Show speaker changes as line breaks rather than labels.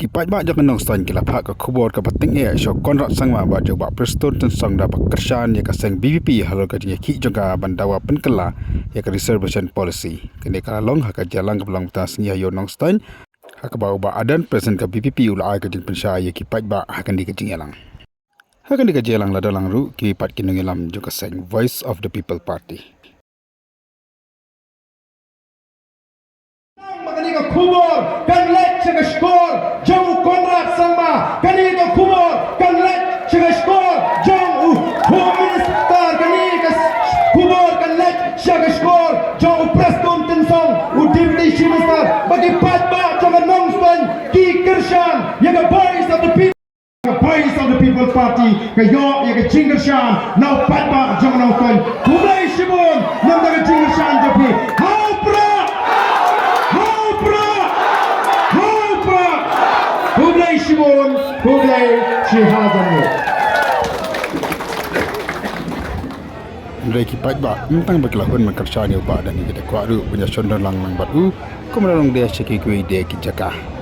kipat ba jangan Nongstoiñ kila phah ka khubor ka bating so Conrad sangma ba jo ba Prestone ten song da ba kershan ya ka seng BVP halo ka jinga ki jonga bandawa pynkylla ya ka Reservation policy kene ka long ha ka jalang ka belang tas ni yo Nongstoiñ ha ka ba adan present ka BVP ula ka jing pensya ya kipat ba ha kan di ka jing elang ha kan di ka jelang la dalang ru kipat kinung elam jo ka seng Voice of the People Party
Kaniga kubor kan let chega skor jong Conrad sangma kaniga kubor kan let chega skor jong home minister kaniga kubor kan let chega skor jong Prestone tensong deputy minister bagi patba jong Nongstoiñ ki kershan yaga voice of the people party kayo yaga jingershan now patba jong Nongstoiñ kulay shibon nam daga jingershan japi Shimon, Hublay, Shihadano.
Mereka kipat ba tentang berkelahun menkerja ni ubah dan kita kuat ru punya sondor lang mang batu kemudian dia cekik dia kijaka.